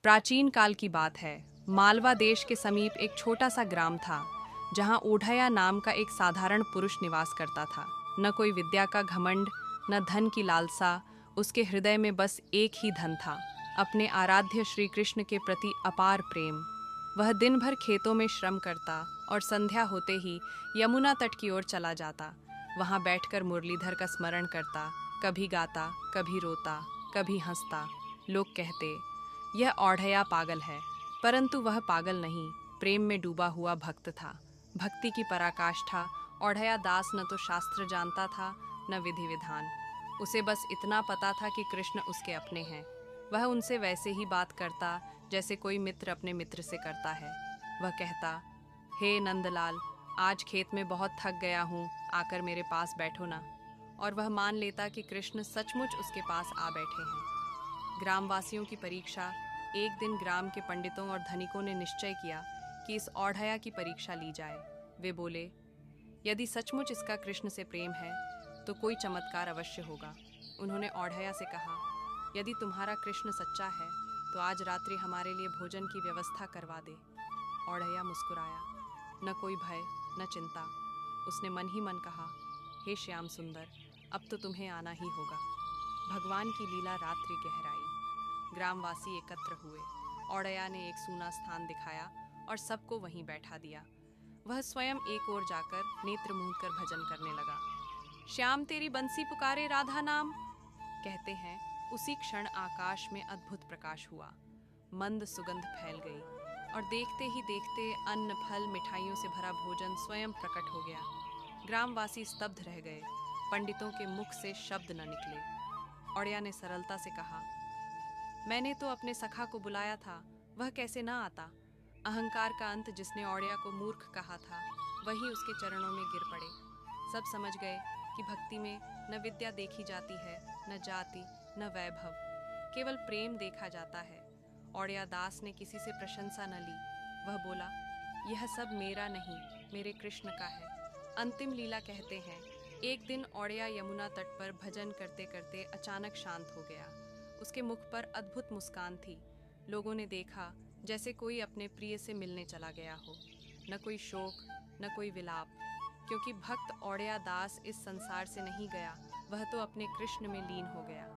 प्राचीन काल की बात है। मालवा देश के समीप एक छोटा सा ग्राम था, जहाँ ओढ़या नाम का एक साधारण पुरुष निवास करता था। न कोई विद्या का घमंड, न धन की लालसा। उसके हृदय में बस एक ही धन था, अपने आराध्य श्री कृष्ण के प्रति अपार प्रेम। वह दिन भर खेतों में श्रम करता और संध्या होते ही यमुना तट की ओर चला जाता। वहाँ बैठकर मुरलीधर का स्मरण करता, कभी गाता, कभी रोता, कभी हंसता। लोग कहते, यह औढ़या पागल है, परंतु वह पागल नहीं, प्रेम में डूबा हुआ भक्त था। भक्ति की पराकाष्ठा। औढ़या दास न तो शास्त्र जानता था, न विधि विधान। उसे बस इतना पता था कि कृष्ण उसके अपने हैं। वह उनसे वैसे ही बात करता जैसे कोई मित्र अपने मित्र से करता है। वह कहता, हे नंदलाल, आज खेत में बहुत थक गया हूँ, आकर मेरे पास बैठो ना। और वह मान लेता कि कृष्ण सचमुच उसके पास आ बैठे हैं। ग्रामवासियों की परीक्षा। एक दिन ग्राम के पंडितों और धनिकों ने निश्चय किया कि इस औढ़या की परीक्षा ली जाए। वे बोले, यदि सचमुच इसका कृष्ण से प्रेम है तो कोई चमत्कार अवश्य होगा। उन्होंने औढ़या से कहा, यदि तुम्हारा कृष्ण सच्चा है तो आज रात्रि हमारे लिए भोजन की व्यवस्था करवा दे। औढ़या मुस्कुराया, न कोई भय, न चिंता। उसने मन ही मन कहा, हे श्याम सुंदर, अब तो तुम्हें आना ही होगा। भगवान की लीला रात्रि गहराई। ग्रामवासी एकत्र हुए। औढ़या ने एक सूना स्थान दिखाया और सबको वहीं बैठा दिया। वह स्वयं एक ओर जाकर नेत्र मूंद कर भजन करने लगा। श्याम तेरी बंसी पुकारे राधा नाम, कहते हैं उसी क्षण आकाश में अद्भुत प्रकाश हुआ। मंद सुगंध फैल गई और देखते ही देखते अन्न, फल, मिठाइयों से भरा भोजन स्वयं प्रकट हो गया। ग्रामवासी स्तब्ध रह गए। पंडितों के मुख से शब्द न निकले। औढ़या ने सरलता से कहा, मैंने तो अपने सखा को बुलाया था, वह कैसे ना आता। अहंकार का अंत जिसने औढ़या को मूर्ख कहा था, वही उसके चरणों में गिर पड़े। सब समझ गए कि भक्ति में न विद्या देखी जाती है, न जाति, न वैभव, केवल प्रेम देखा जाता है। औढ़या दास ने किसी से प्रशंसा न ली। वह बोला, यह सब मेरा नहीं, मेरे कृष्ण का है। अंतिम लीला कहते हैं, एक दिन औढ़या यमुना तट पर भजन करते करते अचानक शांत हो गया। उसके मुख पर अद्भुत मुस्कान थी। लोगों ने देखा जैसे कोई अपने प्रिय से मिलने चला गया हो। न कोई शोक, न कोई विलाप, क्योंकि भक्त औढ़या दास इस संसार से नहीं गया, वह तो अपने कृष्ण में लीन हो गया।